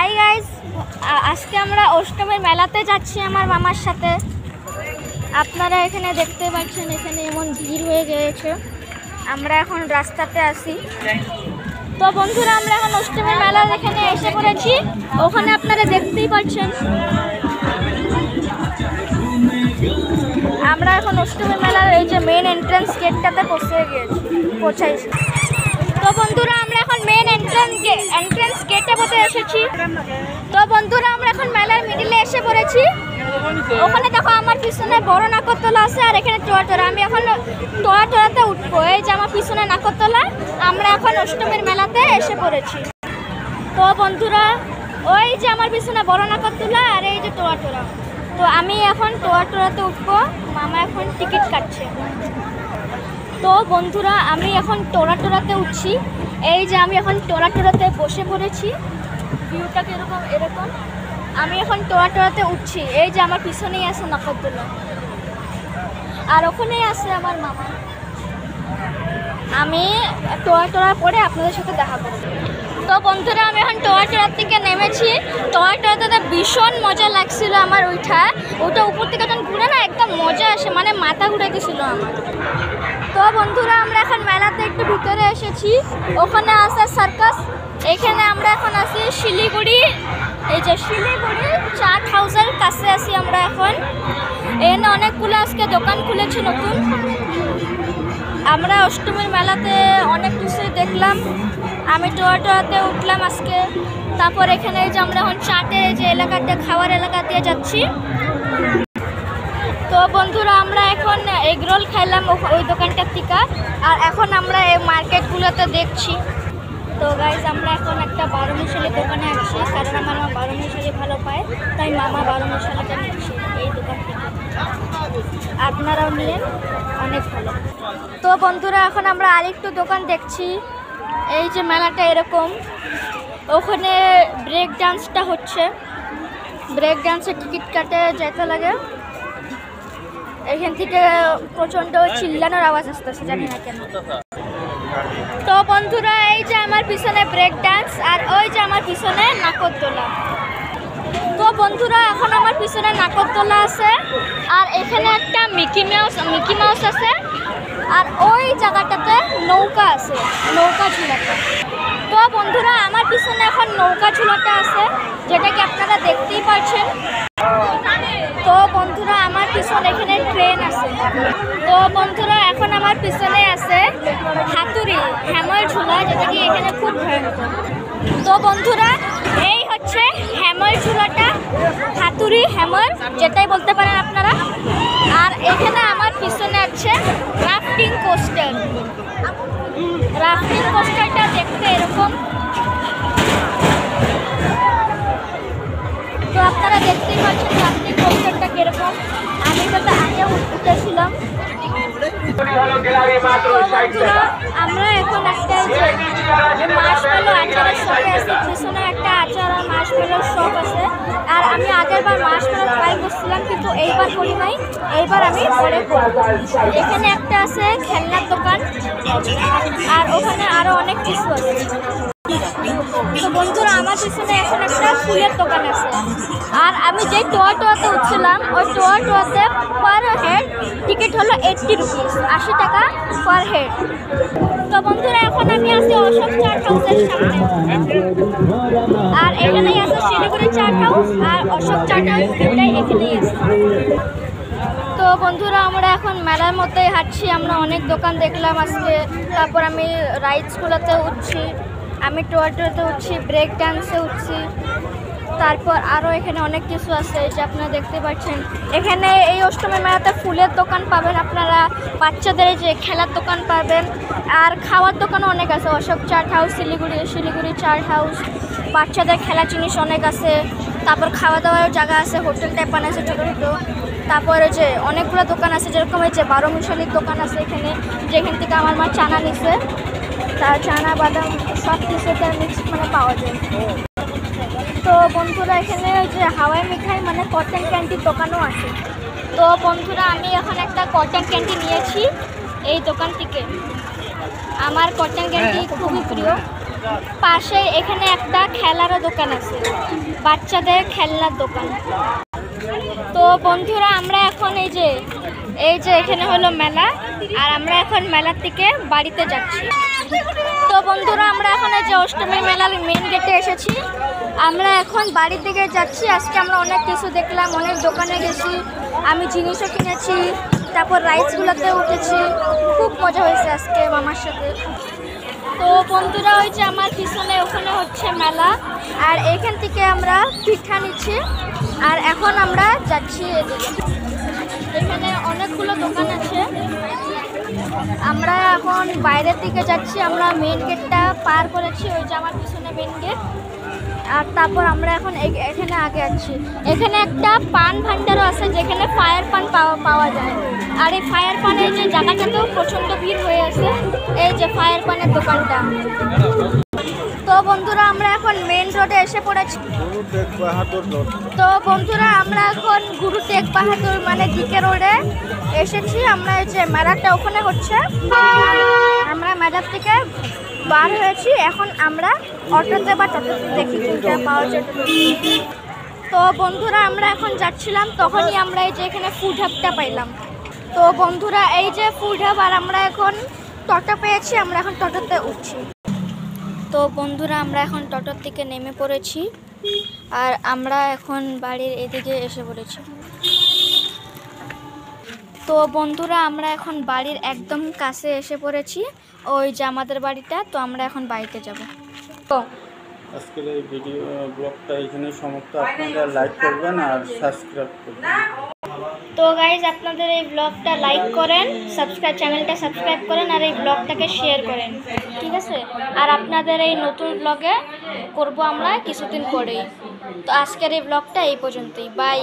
Hi guys, আজকে আমরা অষ্টমীর মেলাতে যাচ্ছি আমার মামার সাথে। আপনারা এখানে দেখতে পাচ্ছেন, এখানে এমন ভিড় হয়ে গিয়েছে। আমরা এখন রাস্তাতে আছি। তো বন্ধুরা, আমরা এখন অষ্টমীর মেলা এখানে এসে পড়েছি। ওখানে আপনারা দেখতেই পাচ্ছেন, আমরা এখন অষ্টমীর মেলার এই যে মেন এন্ট্রান্স গেটটাতে পৌঁছাইছি। তো বন্ধুরা, আমরা এখন মেন এন্ট্রান্স গেটে বসে এসেছি। তো বন্ধুরা, আমরা এখন মেলার মিডিলে এসে পড়েছি। ওখানে দেখো আমার পিছনে বড় নাকরতলা আছে, আর এখানে টোয়াটোরা। আমি এখন টোয়াটোরাতে উঠবো। এই যে আমার পিছনে নাকরতলা, আমরা এখন অষ্টমীর মেলাতে এসে পড়েছি। তো বন্ধুরা, ওই যে আমার পিছনে বড় নাকরতলা, আর এই যে টোয়াটোরা। তো আমি এখন টোয়াটোরাতে উঠবো। মামা এখন টিকিট কাটছে। তো বন্ধুরা, আমি এখন টোরাটোরাতে উঠছি। এই যে আমি এখন টোরাটোরাতে বসে পড়েছি। ভিউটা এরকম। আমি এখন টোরাটোরাতে উঠছি। এই যে আমার পিছনেই আছে নাকরদোলা, আর ওখানেই আছে আমার মামা। আমি টোরাটোরা পরে আপনাদের সাথে দেখা করব। তো বন্ধুরা, আমি এখন টোরাটোরার থেকে নেমেছি। টোরাটোরাতে ভীষণ মজা লাগছিল আমার। ওইটা উপর থেকে যখন ঘুরে না, একদম মজা আসে, মানে মাথা ঘুরে গেছিলো আমার। তো বন্ধুরা, আমরা এখন মেলাতে একটু ভিতরে এসেছি। ওখানে আছে সার্কাস। এখানে আমরা এখন আছি শিলিগুড়ি। এই যে শিলিগুড়ি চাট হাউসের কাছে আছি আমরা এখন। এখানে অনেকগুলো আজকে দোকান খুলেছে নতুন। আমরা অষ্টমীর মেলাতে অনেক কিছুই দেখলাম। আমি টোয়াটোরাতে উঠলাম আজকে। তারপর এখানে যে আমরা এখন চাটের যে এলাকাতে, খাওয়ার এলাকা দিয়ে যাচ্ছি। তো বন্ধুরা, আমরা এখন এগ রোল খাইলাম ওই দোকানটার থেকে। আর এখন আমরা এই মার্কেটগুলোতে দেখছি। তো গাইজ, আমরা এখন একটা 12 মিশালি দোকানে আছি, কারণ আমার মা 12 মিশালি ভালো পায়, তাই মামা 12 মিশালিটা নিচ্ছে এই দোকান থেকে। আপনারাও নিলেন, অনেক ভালো। তো বন্ধুরা, এখন আমরা আরেকটু দোকান দেখছি। এই যে মেলাটা এরকম। ওখানে ব্রেক ডান্সটা হচ্ছে। ব্রেক ডান্সের টিকিট কাটে যেতে লাগে। এখান থেকে প্রচণ্ড চিল্লানোর আওয়াজ আসতেছে, জানি না কেন। তো বন্ধুরা, এই যে আমার পিছনে ব্রেক ডান্স, আর ওই যে আমার পিছনে নাকরদোলা। তো বন্ধুরা, এখন আমার পিছনে নাকরদোলা আছে, আর এখানে একটা মিকি মাউস আছে, আর ওই জায়গাটাতে নৌকা আছে, নৌকা ঝুলাটা। তো বন্ধুরা, আমার পিছনে এখন নৌকা ঝুলাটা আছে, যেটা কি আপনারা দেখতেই পাচ্ছেন। তো বন্ধুরা, আমার পিছনে এখানে ট্রেন আছে। তো বন্ধুরা, এখন আমার পিছনে আছে হাতুড়ি, হ্যামার ঝুলা, যেটা কি এখানে খুব ভয়ঙ্কর। তো বন্ধুরা, এই হচ্ছে হ্যামার ঝুলাটা, হাতুড়ি হ্যামার যেটাই বলতে পারেন আপনারা। আর এখানে আমার পিছনে আছে রাফটিং কোস্টার। রাফটিং কোস্টারটা দেখতে এরকম। তো আপনারা দেখতেই পাচ্ছেন রাফটিং কোস্টারটা কিরকম। আমি তো আগে উঠেছিলাম। আমরা এখন একটা মাশমেলো আচারের শপে আছি। পিছনে একটা আচার আর মাশমেলোর শপ আছে। আর আমি আগেরবার মাশমেলো ট্রাই করছিলাম, কিন্তু এইবার করি নাই। এইবার আমি পরে করব। এখানে একটা আছে খেলনার দোকান, আর ওখানে আরও অনেক কিছু আছে। তো বন্ধুরা, আমার পিছনে এখন একটা ফুলের দোকান আছে। আর আমি যে টোয়াটোয়াতে উঠছিলাম, ওই টোয়াটোয়াতে পার হেড টিকিট হলো 80 রুপিস, 80 টাকা পার হেড। তো বন্ধুরা, এখন আমি আছি অশোক চাট হাউসের সামনে। আর এখানেই আছে শিলিগুড়ি চাট হাউস আর অশোক চাট হাউস, দুটাই এখানেই আছে। তো বন্ধুরা, আমরা এখন মেলার মধ্যেই হাঁটছি। আমরা অনেক দোকান দেখলাম আজকে। তারপর আমি রাইডসগুলোতে উঠছি, আমি টোয়াটোতে উঠছি, ব্রেক ডান্সে উঠছি। তারপর আরও এখানে অনেক কিছু আছে, যে আপনারা দেখতে পাচ্ছেন। এখানে এই অষ্টমী মেলাতে ফুলের দোকান পাবেন আপনারা, বাচ্চাদের যে খেলার দোকান পাবেন, আর খাওয়ার দোকানও অনেক আছে। অশোক চাট হাউস, শিলিগুড়ি চাট হাউস, বাচ্চাদের খেলার জিনিস অনেক আছে। তারপর খাওয়া দাওয়ার জায়গা আছে, হোটেল টাইপ বানাচ্ছে ছোটো ছোটো। তারপরে যে অনেকগুলো দোকান আছে, যেরকম এই যে 12 মিশালির দোকান আছে এখানে, যেখান থেকে আমার মা চানা নিছে। তার চানা বাদাম সব কিছুতে মিক্স মানে পাওয়া যায়। তো বন্ধুরা, এখানে যে হাওয়াই মিঠাই মানে কটন ক্যান্ডির দোকানও আছে। তো বন্ধুরা, আমি এখন একটা কটন ক্যান্ডি নিয়েছি এই দোকান থেকে। আমার কটন ক্যান্ডি খুবই প্রিয়। পাশে এখানে একটা খেলারও দোকান আছে, বাচ্চাদের খেলনার দোকান। তো বন্ধুরা আমরা এখন এই যে এখানে হলো মেলা, আর আমরা এখন মেলার থেকে বাড়িতে যাচ্ছি। তো বন্ধুরা আমরা এখন এই যে অষ্টমী মেলার মেন গেটে এসেছি, আমরা এখন বাড়ির দিকে যাচ্ছি। আজকে আমরা অনেক কিছু দেখলাম, অনেক দোকানে গেছি, আমি জিনিসও কিনেছি, তারপর রাইডসগুলোতে উঠেছি, খুব মজা হয়েছে আজকে মামার সাথে। তো বন্ধুরা ওই যে আমার পিছনে ওখানে হচ্ছে মেলা, আর এখান থেকে আমরা পিঠা নিচ্ছি, আর এখন আমরা যাচ্ছি এদিকে। এখানে অনেকগুলো দোকান আছে, আমরা এখন বাইরের দিকে যাচ্ছি। আমরা মেন গেটটা পার করেছি, ওই যে আমার পিছনে মেন গেট, আর তারপর আমরা এখন এখানে আগে যাচ্ছি। এখানে একটা পান ভান্ডারও আছে যেখানে ফায়ার পান পাওয়া যায়, আর এই ফায়ার পানের যে জায়গাটাতেও প্রচণ্ড ভিড় হয়ে আছে, এই যে ফায়ার পানের দোকানটা। তো বন্ধুরা আমরা এখন মেন রোডে এসে পড়েছি। তো বন্ধুরা আমরা এখন গুরু তেগ বাহাদুর মানে দিকে রোডে এসেছি। আমরা এই যে মেলাটা ওখানে হচ্ছে, আমরা মেলার থেকে বার হয়েছি, এখন আমরা অটোতে বা টোটোতে দেখি কোনটা পাওয়া যায়। তো বন্ধুরা আমরা এখন যাচ্ছিলাম, তখনই আমরা এই যে এখানে ফুড হাবটা পাইলাম। তো বন্ধুরা এই যে ফুড হাব, আর আমরা এখন টোটো পেয়েছি, আমরা এখন টোটোতে উঠছি। তো বন্ধুরা আমরা এখন টোটোর থেকে নেমে পড়েছি, আর আমরা এখন বাড়ির এদিকে এসে পড়েছি। তো বন্ধুরা আমরা এখন বাড়ির একদম কাছে এসে পড়েছি, ওই যে আমাদের বাড়িটা। তো আমরা এখন বাড়িতে যাব। তো আজকের এই ভিডিও ব্লগটা এখানে সমাপ্ত। আপনারা লাইক করবেন আর সাবস্ক্রাইব করবেন। তো গাইজ আপনাদের এই ব্লগটা লাইক করেন, চ্যানেলটা সাবস্ক্রাইব করেন, আর এই ব্লগটাকে শেয়ার করেন, ঠিক আছে? আর আপনাদের এই নতুন ব্লগে করব আমরা কিছুদিন পরেই। তো আজকের এই ব্লগটা এই পর্যন্তই, বাই।